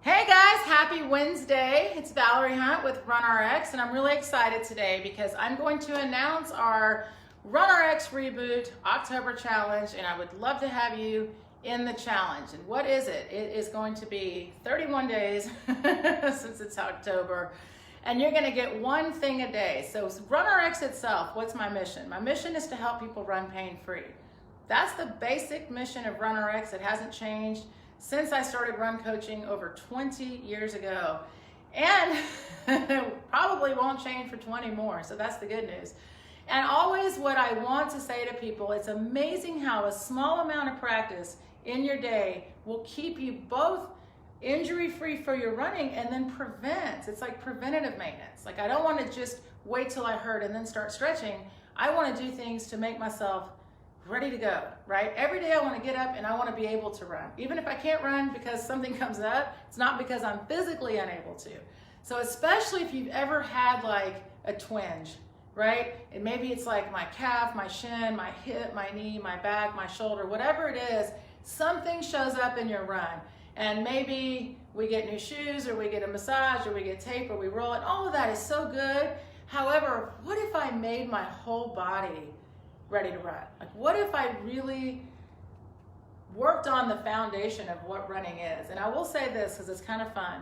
Hey guys, happy Wednesday. It's Valerie Hunt with RunRX, and I'm really excited today because I'm going to announce our RunRX Reboot October Challenge, and I would love to have you in the challenge. And what is it? It is going to be 31 days since it's October, and you're going to get one thing a day. So RunRX itself, what's my mission? My mission is to help people run pain-free. That's the basic mission of RunRX. It hasn't changed since I started run coaching over 20 years ago, and probably won't change for 20 more, so that's the good news. And always what I want to say to people, it's amazing how a small amount of practice in your day will keep you both injury-free for your running and then prevents. It's like preventative maintenance. Like I don't want to just wait till I hurt and then start stretching. I want to do things to make myself ready to go, right? Every day I want to get up and I want to be able to run. Even if I can't run because something comes up, it's not because I'm physically unable to. So especially if you've ever had like a twinge, right? And maybe it's like my calf, my shin, my hip, my knee, my back, my shoulder, whatever it is, something shows up in your run. And maybe we get new shoes or we get a massage or we get tape or we roll it. All of that is so good. However, what if I made my whole body ready to run? Like what if I really worked on the foundation of what running is? And I will say this because it's kind of fun,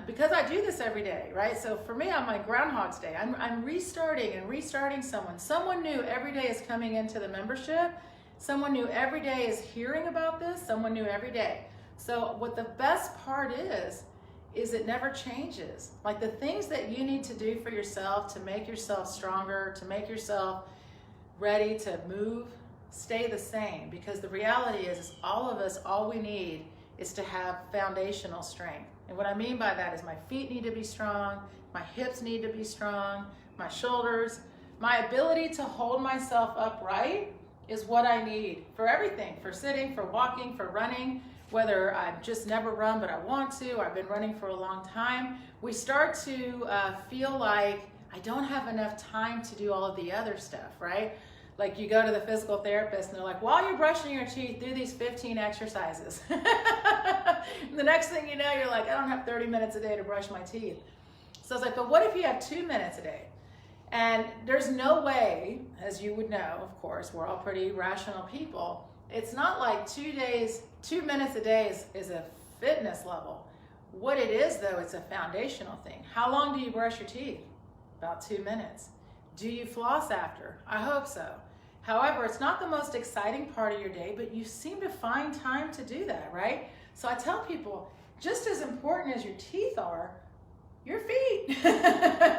because I do this every day, right? So for me, on my Groundhog's Day, I'm restarting someone new every day is coming into the membership, someone new every day is hearing about this, someone new every day. So what the best part is it never changes. Like the things that you need to do for yourself to make yourself stronger, to make yourself ready to move, stay the same, because the reality is all of us, all we need is to have foundational strength. And what I mean by that is my feet need to be strong, my hips need to be strong, my shoulders, my ability to hold myself upright is what I need for everything, for sitting, for walking, for running, whether I've just never run but I want to, I've been running for a long time. We start to feel like I don't have enough time to do all of the other stuff, right? Like you go to the physical therapist and they're like, while you're brushing your teeth, do these 15 exercises. The next thing you know, you're like, I don't have 30 minutes a day to brush my teeth. So it's like, but what if you have 2 minutes a day? And there's no way, as you would know, of course, we're all pretty rational people. It's not like 2 minutes a day is a fitness level. What it is though, it's a foundational thing. How long do you brush your teeth? About 2 minutes. Do you floss after? I hope so. However, it's not the most exciting part of your day, but you seem to find time to do that, right? So I tell people, just as important as your teeth are, your feet,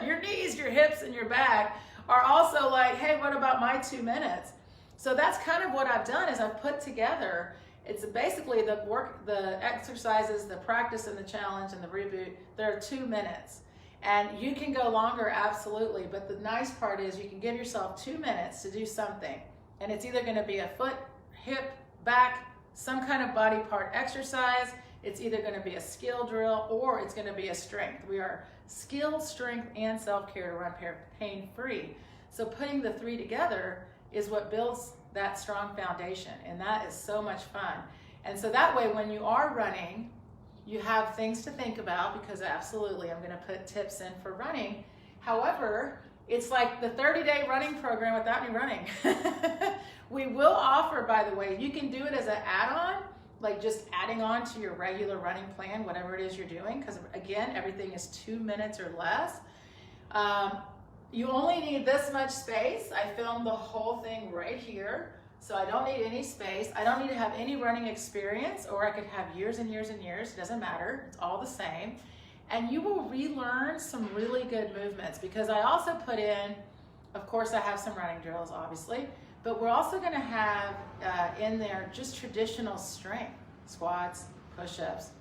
your knees, your hips, and your back are also like, hey, what about my 2 minutes? So that's kind of what I've done is I've put together, it's basically the work, the exercises, the practice and the challenge and the reboot, they're 2 minutes. And you can go longer, absolutely, but the nice part is you can give yourself 2 minutes to do something. And it's either gonna be a foot, hip, back, some kind of body part exercise, it's either gonna be a skill drill, or it's gonna be a strength. We are skill, strength, and self-care to run pain-free. So putting the three together is what builds that strong foundation, and that is so much fun. And so that way, when you are running, you have things to think about, because absolutely I'm going to put tips in for running. However, it's like the 30-day running program without me running. We will offer, by the way, you can do it as an add-on, like just adding on to your regular running plan, whatever it is you're doing, because again, everything is 2 minutes or less. You only need this much space. I filmed the whole thing right here. So I don't need any space. I don't need to have any running experience, or I could have years and years and years. It doesn't matter. It's all the same. And you will relearn some really good movements, because I also put in, of course, I have some running drills, obviously, but we're also going to have in there just traditional strength, squats, push-ups,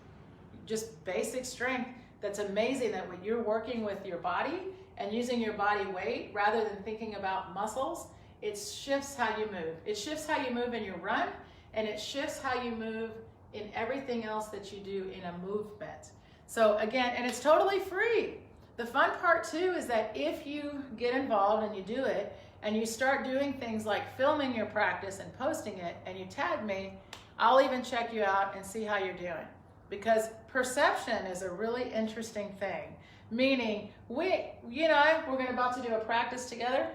just basic strength. That's amazing that when you're working with your body and using your body weight rather than thinking about muscles, it shifts how you move. It shifts how you move in your run, and it shifts how you move in everything else that you do in a movement. So again, and it's totally free. The fun part too is that if you get involved and you do it, and you start doing things like filming your practice and posting it, and you tag me, I'll even check you out and see how you're doing. because perception is a really interesting thing. Meaning, we're about to do a practice together.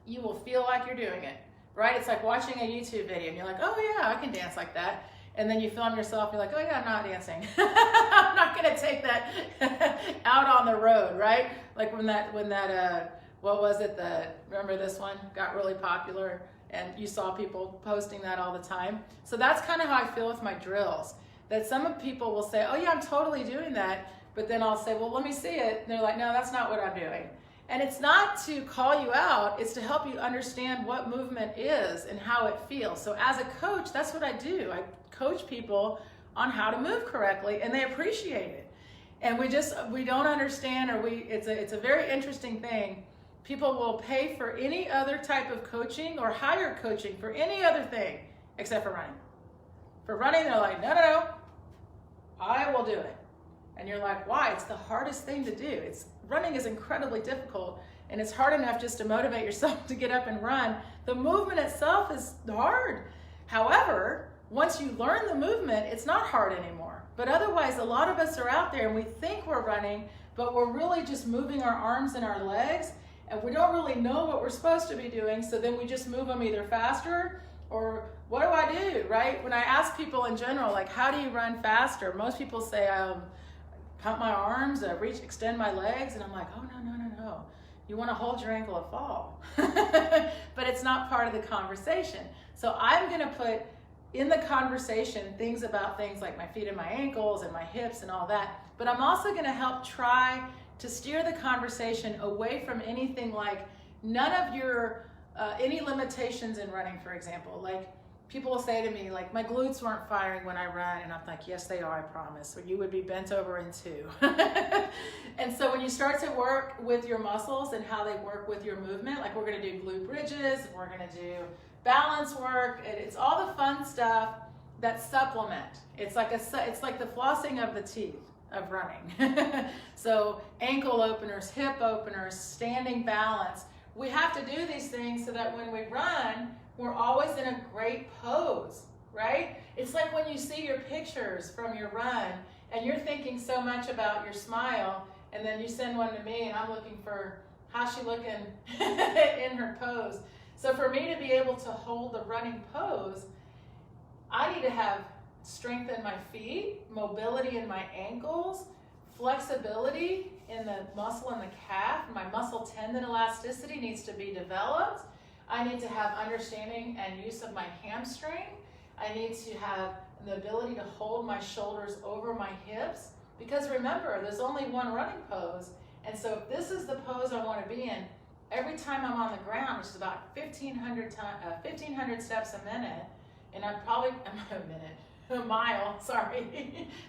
You will feel like you're doing it, right? It's like watching a YouTube video and you're like, oh yeah, I can dance like that. And then you film yourself, you're like, oh yeah, I'm not dancing. I'm not gonna take that out on the road, right? Like when that, what was it, remember this one got really popular and you saw people posting that all the time. So that's kind of how I feel with my drills. That some of people will say, oh yeah, I'm totally doing that. But then I'll say, well, let me see it. And they're like, no, that's not what I'm doing. And it's not to call you out, it's to help you understand what movement is and how it feels. So as a coach, that's what I do. I coach people on how to move correctly, and they appreciate it. And we don't understand, or it's a very interesting thing. People will pay for any other type of coaching or hire coaching for any other thing except for running. For running, they're like, no, I will do it. And you're like, why? It's the hardest thing to do. Running is incredibly difficult, and it's hard enough just to motivate yourself to get up and run. The movement itself is hard. However, once you learn the movement, it's not hard anymore. But otherwise, a lot of us are out there and we think we're running, but we're really just moving our arms and our legs, and we don't really know what we're supposed to be doing, so then we just move them either faster or what do I do, right? When I ask people in general, like, how do you run faster? Most people say, pump my arms, extend my legs, and I'm like, oh, no. You want to hold your ankle and fall. But it's not part of the conversation. So I'm going to put in the conversation things about things like my feet and my ankles and my hips and all that. But I'm also going to help try to steer the conversation away from anything like none of your, any limitations in running, for example. Like, people will say to me, like, my glutes weren't firing when I run, and I'm like, yes, they are, I promise, or you would be bent over in two. And so when you start to work with your muscles and how they work with your movement, like we're gonna do glute bridges, we're gonna do balance work, it's all the fun stuff that supplement. It's like the flossing of the teeth of running. So ankle openers, hip openers, standing balance. We have to do these things so that when we run, we're always in a great pose, right? It's like when you see your pictures from your run and you're thinking so much about your smile, and then you send one to me and I'm looking for how's she looking in her pose. So for me to be able to hold the running pose, I need to have strength in my feet, mobility in my ankles, flexibility in the muscle in the calf. My muscle tendon elasticity needs to be developed. I need to have understanding and use of my hamstring. I need to have the ability to hold my shoulders over my hips, because remember, there's only one running pose. And so if this is the pose I want to be in, every time I'm on the ground, which is about 1,500 steps a minute, and a mile, sorry.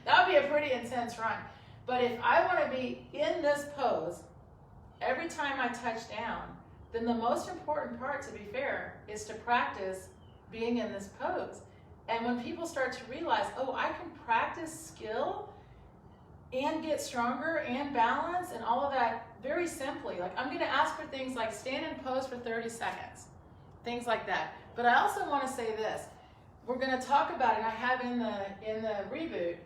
That would be a pretty intense run. But if I want to be in this pose, every time I touch down, then the most important part, to be fair, is to practice being in this pose. And when people start to realize, oh, I can practice skill and get stronger and balance and all of that very simply. Like, I'm going to ask for things like stand in pose for 30 seconds, things like that. But I also want to say this. We're going to talk about, and I have in the reboot,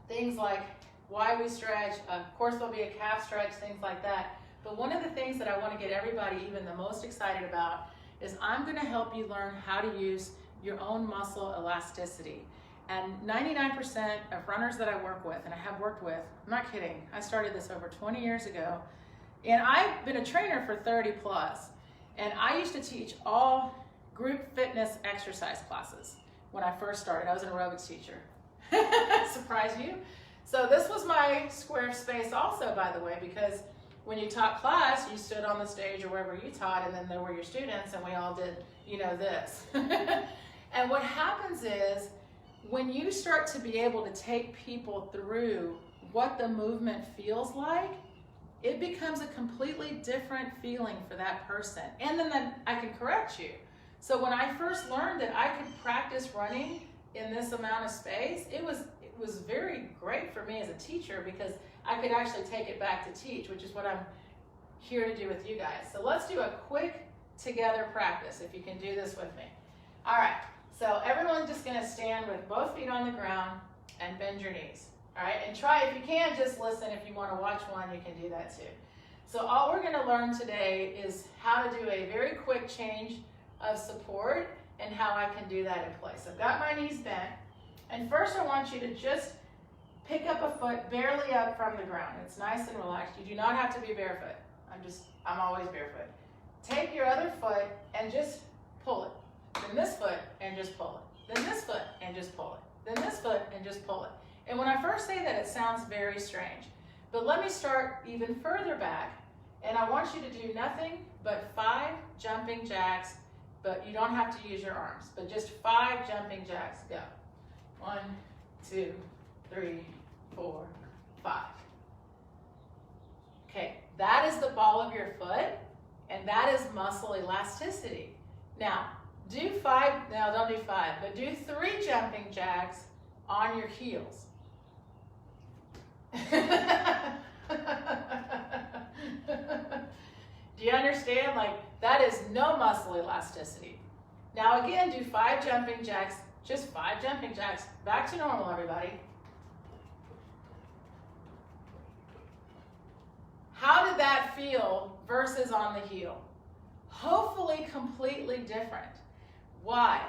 things like why we stretch. Of course, there'll be a calf stretch, things like that. But one of the things that I want to get everybody even the most excited about is I'm going to help you learn how to use your own muscle elasticity. And 99% of runners that I work with, and I have worked with, I'm not kidding, I started this over 20 years ago, and I've been a trainer for 30 plus, and I used to teach all group fitness exercise classes when I first started. I was an aerobics teacher. Surprise you? So this was my square space also, by the way, because when you taught class, you stood on the stage or wherever you taught, and then there were your students, and we all did, this. And what happens is, when you start to be able to take people through what the movement feels like, it becomes a completely different feeling for that person. And then I can correct you. So when I first learned that I could practice running in this amount of space, it was very great for me as a teacher, because I could actually take it back to teach, which is what I'm here to do with you guys. So let's do a quick together practice, if you can do this with me. All right, so everyone's just gonna stand with both feet on the ground, and bend your knees. All right, and try, if you can, just listen. If you want to watch one, you can do that too. So all we're going to learn today is how to do a very quick change of support and how I can do that in place. I've got my knees bent, and first I want you to just pick up a foot barely up from the ground. It's nice and relaxed. You do not have to be barefoot. I'm always barefoot. Take your other foot and just pull it. Then this foot and just pull it. Then this foot and just pull it. Then this foot and just pull it. And when I first say that, it sounds very strange. But let me start even further back, and I want you to do nothing but 5 jumping jacks, but you don't have to use your arms, but just 5 jumping jacks. Go. 1, 2, 3, 4, 5. Okay, that is the ball of your foot, and that is muscle elasticity. Now, do 5, now don't do 5, but do 3 jumping jacks on your heels. Do you understand? Like, that is no muscle elasticity. Now again, do 5 jumping jacks, just 5 jumping jacks. Back to normal, everybody. How did that feel versus on the heel? Hopefully completely different. Why?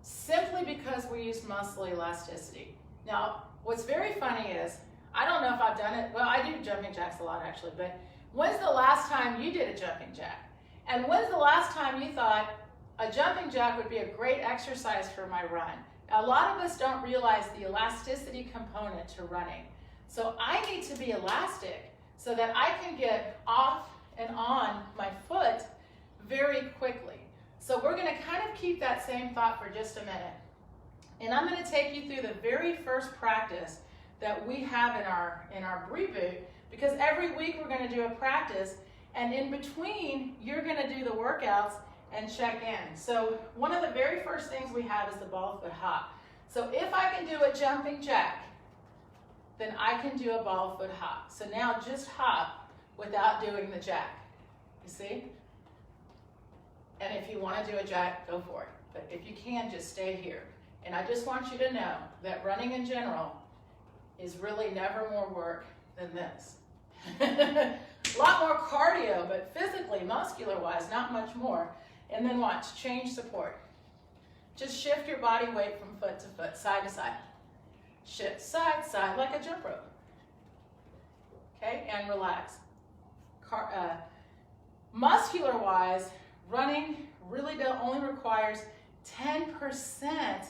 Simply because we used muscle elasticity. Now, what's very funny is, I don't know if I've done it, well, I do jumping jacks a lot actually, but when's the last time you did a jumping jack? And when's the last time you thought a jumping jack would be a great exercise for my run? Now, a lot of us don't realize the elasticity component to running. So I need to be elastic so that I can get off and on my foot very quickly. So we're going to kind of keep that same thought for just a minute. And I'm going to take you through the very first practice that we have in our reboot, because every week we're going to do a practice, and in between you're going to do the workouts and check in. So one of the very first things we have is the ball foot hop. So if I can do a jumping jack, then I can do a ball foot hop. So now just hop without doing the jack. You see? And if you want to do a jack, go for it. But if you can, just stay here. And I just want you to know that running in general is really never more work than this. A lot more cardio, but physically, muscular-wise, not much more. And then watch, change support. Just shift your body weight from foot to foot, side to side. Shift side, side, like a jump rope. Okay, and relax. Muscular-wise, running really only requires 10%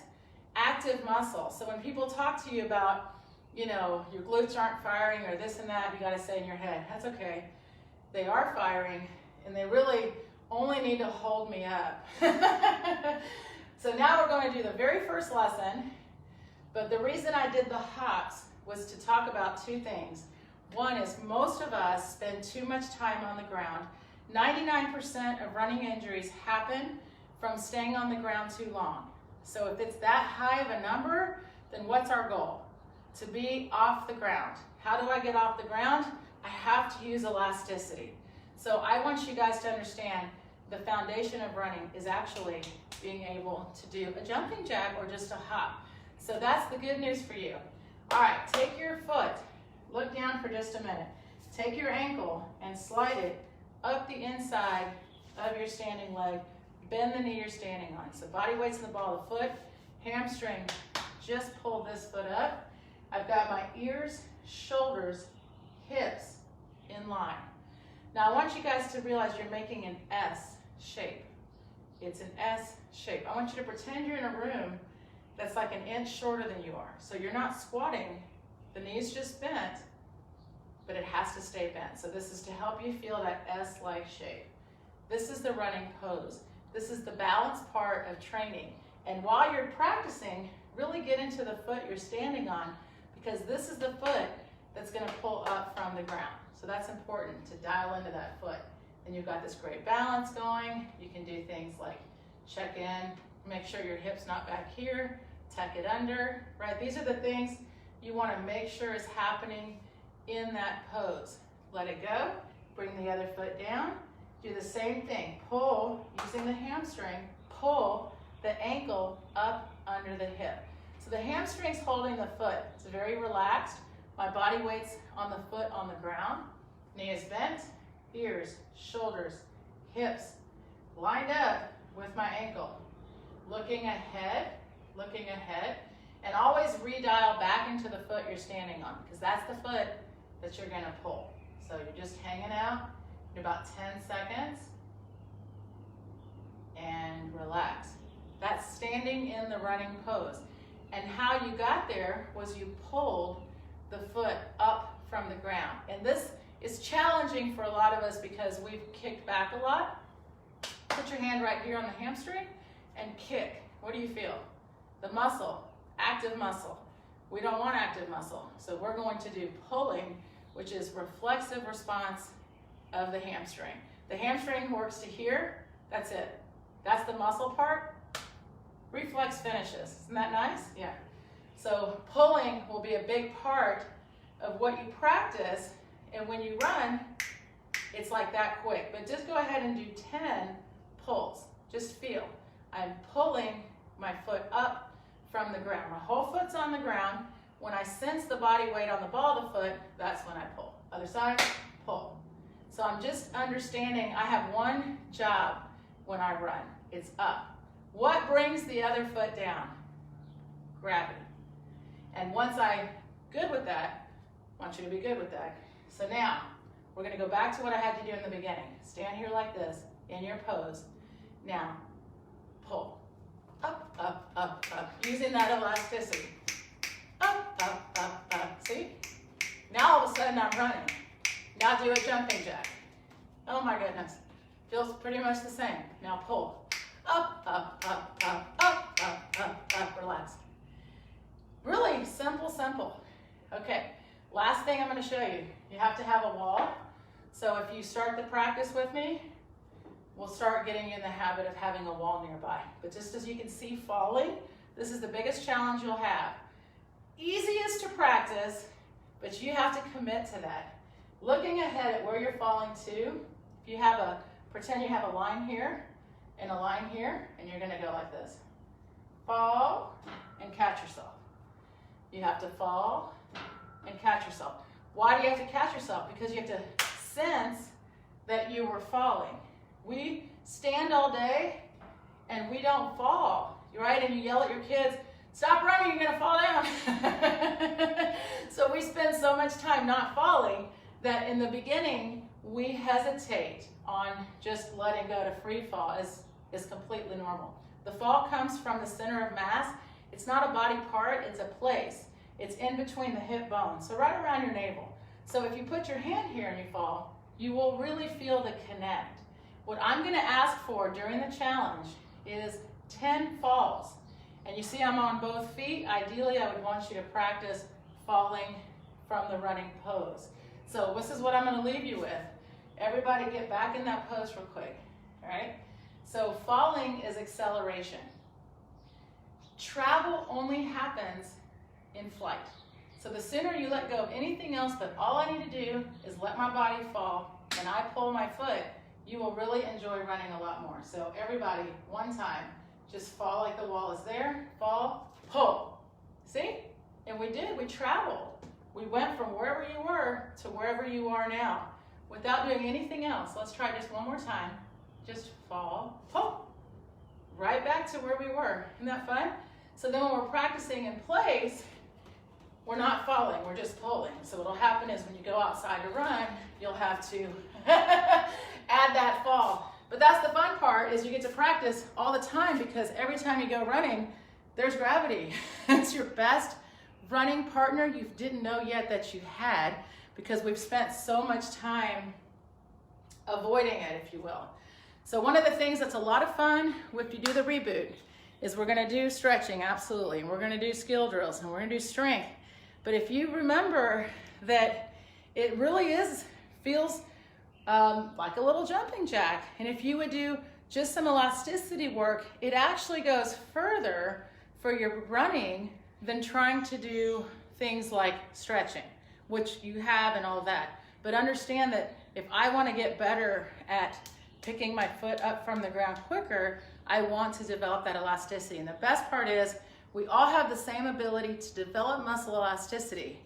active muscle. So when people talk to you about, you know, your glutes aren't firing or this and that, you got to say in your head, that's okay. They are firing, and they really only need to hold me up. So now we're going to do the very first lesson, but the reason I did the hops was to talk about 2 things. One is most of us spend too much time on the ground. 99% of running injuries happen from staying on the ground too long. So if it's that high of a number, then what's our goal? To be off the ground. How do I get off the ground? I have to use elasticity. So I want you guys to understand the foundation of running is actually being able to do a jumping jack or just a hop. So that's the good news for you. All right, take your foot, look down for just a minute. Take your ankle and slide it up the inside of your standing leg. Bend the knee you're standing on. So body weight's in the ball of the foot, hamstring, just pull this foot up. I've got my ears, shoulders, hips in line. Now I want you guys to realize you're making an S shape. It's an S shape. I want you to pretend you're in a room that's like an inch shorter than you are. So you're not squatting, the knee's just bent, but it has to stay bent. So this is to help you feel that S-like shape. This is the running pose. This is the balance part of training. And while you're practicing, really get into the foot you're standing on, because this is the foot that's going to pull up from the ground. So that's important to dial into that foot. And you've got this great balance going. You can do things like check in, make sure your hip's not back here, tuck it under, right? These are the things you want to make sure is happening in that pose. Let it go, bring the other foot down, do the same thing. Pull, using the hamstring, pull the ankle up under the hip. So the hamstring's holding the foot. It's very relaxed. My body weight's on the foot on the ground. Knee is bent, ears, shoulders, hips, lined up with my ankle. Looking ahead, and always redial back into the foot you're standing on, because that's the foot that you're gonna pull. So you're just hanging out in about 10 seconds, and relax. That's standing in the running pose. And how you got there was you pulled the foot up from the ground. And this is challenging for a lot of us because we've kicked back a lot. Put your hand right here on the hamstring and kick. What do you feel? The muscle, active muscle. We don't want active muscle. So we're going to do pulling, which is reflexive response of the hamstring. The hamstring works to here. That's it. That's the muscle part. Reflex finishes. Isn't that nice? Yeah. So pulling will be a big part of what you practice, and when you run, it's like that quick. But just go ahead and do 10 pulls. Just feel. I'm pulling my foot up from the ground. My whole foot's on the ground. When I sense the body weight on the ball of the foot, that's when I pull. Other side, pull. So I'm just understanding I have one job when I run. It's up. What brings the other foot down? Gravity. And once I'm good with that, I want you to be good with that. So now, we're gonna go back to what I had you do in the beginning. Stand here like this, in your pose. Now, pull. Up, up, up, up. Using that elasticity. Up, up, up, up. See? Now all of a sudden I'm running. Now do a jumping jack. Oh my goodness. Feels pretty much the same. Now pull. Up, up, up, up, up, up, up, up. Relax. Really simple, simple. Okay, last thing I'm going to show you. You have to have a wall. So if you start the practice with me, we'll start getting you in the habit of having a wall nearby. But just as you can see falling, this is the biggest challenge you'll have. Easiest to practice, but you have to commit to that. Looking ahead at where you're falling to, if you have a, pretend you have a line here and a line here, and you're gonna go like this. Fall and catch yourself. You have to fall and catch yourself. Why do you have to catch yourself? Because you have to sense that you were falling. We stand all day and we don't fall, right? And you yell at your kids, stop running, you're gonna fall down. So we spend so much time not falling that in the beginning, we hesitate on just letting go to free fall is completely normal. The fall comes from the center of mass. It's not a body part, it's a place. It's in between the hip bones, so right around your navel. So if you put your hand here and you fall, you will really feel the connect. What I'm gonna ask for during the challenge is 10 falls. And you see I'm on both feet. Ideally, I would want you to practice falling from the running pose. So this is what I'm gonna leave you with. Everybody get back in that pose real quick, all right? So falling is acceleration. Travel only happens in flight. So the sooner you let go of anything else, but all I need to do is let my body fall and I pull my foot, you will really enjoy running a lot more. So everybody, one time, just fall like the wall is there, fall, pull. See? And we did, we traveled. We went from wherever you were to wherever you are now without doing anything else. Let's try just one more time. Just fall, pull. Right back to where we were. Isn't that fun? So then when we're practicing in place, we're not falling, we're just pulling. So what'll happen is when you go outside to run, you'll have to add that fall. But that's the fun part, is you get to practice all the time, because every time you go running, there's gravity. It's your best running partner you didn't know yet that you had, because we've spent so much time avoiding it, if you will. So one of the things that's a lot of fun if you do the reboot is we're gonna do stretching, absolutely. And we're gonna do skill drills and we're gonna do strength. But if you remember that it really feels like a little jumping jack. And if you would do just some elasticity work, it actually goes further for your running than trying to do things like stretching, which you have and all that. But understand that if I want to get better at picking my foot up from the ground quicker, I want to develop that elasticity. And the best part is We all have the same ability to develop muscle elasticity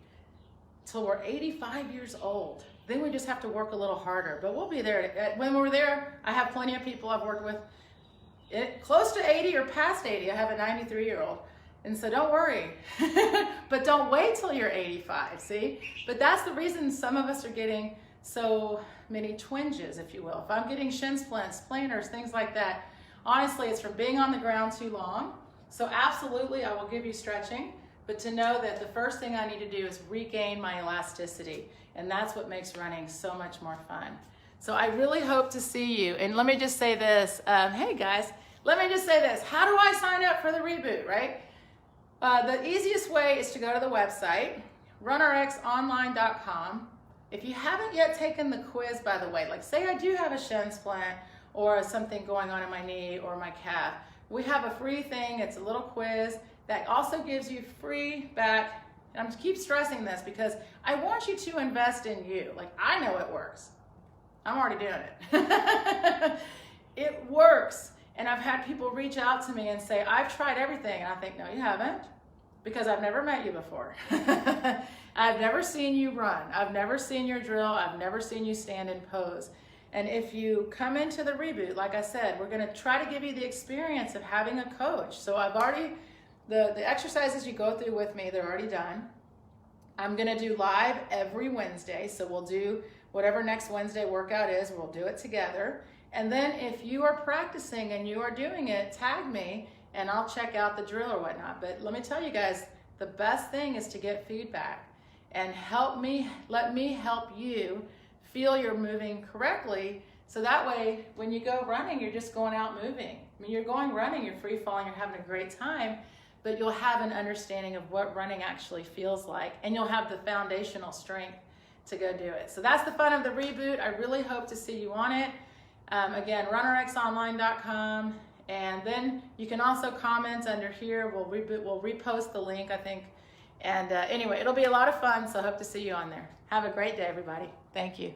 till we're 85 years old. Then we just have to work a little harder, but we'll be there. When we're there, I have plenty of people I've worked with close to 80 or past 80. I have a 93-year-old. And so don't worry, but don't wait till you're 85, see? But that's the reason some of us are getting so many twinges, if you will. If I'm getting shin splints, planars, things like that, honestly, it's from being on the ground too long. So absolutely, I will give you stretching, but to know that the first thing I need to do is regain my elasticity. And that's what makes running so much more fun. So I really hope to see you. And let me just say this, hey guys, let me just say this. How do I sign up for the reboot, right? The easiest way is to go to the website, runrxonline.com. If you haven't yet taken the quiz, by the way, like say I do have a shin splint or something going on in my knee or my calf, we have a free thing. It's a little quiz that also gives you free back. And I'm keep stressing this because I want you to invest in you. Like I know it works. I'm already doing it. It works. And I've had people reach out to me and say, I've tried everything. And I think, no, you haven't, because I've never met you before. I've never seen you run. I've never seen your drill. I've never seen you stand and pose. And if you come into the reboot, like I said, we're going to try to give you the experience of having a coach. So I've already, the exercises you go through with me, they're already done. I'm going to do live every Wednesday. So we'll do whatever next Wednesday workout is, we'll do it together. And then if you are practicing and you are doing it, tag me and I'll check out the drill or whatnot. But let me tell you guys, the best thing is to get feedback and let me help you feel you're moving correctly. So that way, when you go running, you're just going out moving. I mean, you're going running, you're free falling, you're having a great time, but you'll have an understanding of what running actually feels like, and you'll have the foundational strength to go do it. So that's the fun of the reboot. I really hope to see you on it. Again, runrxonline.com, and then you can also comment under here. We'll repost the link, I think. And anyway, it'll be a lot of fun, so I hope to see you on there. Have a great day, everybody. Thank you.